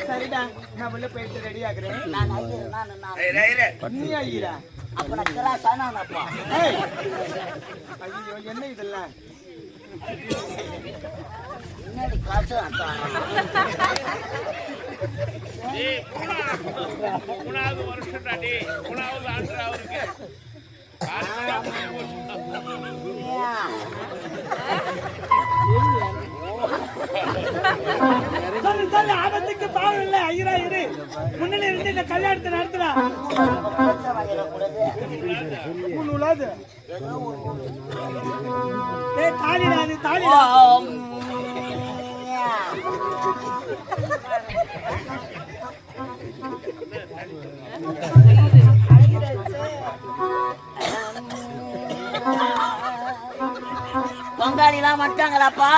சரிடா, நான் உள்ள போயிட்டு ரெடி ஆகுறேன். நீ ஐயரா? ஐயோ, என்ன இதெல்லாம்? மூணாவது வருஷம் தாண்டி மூணாவது ஆண்டு அவருக்கு ஆபத்துக்கு பாவம் இல்லை. ஐயரா இரு, முன்னில இருந்து இந்த கல்யாணத்தை நடத்தலாம். தாலிடா, அது தாலிடா. பங்காளி எல்லாம் வந்துட்டாங்களாப்பா?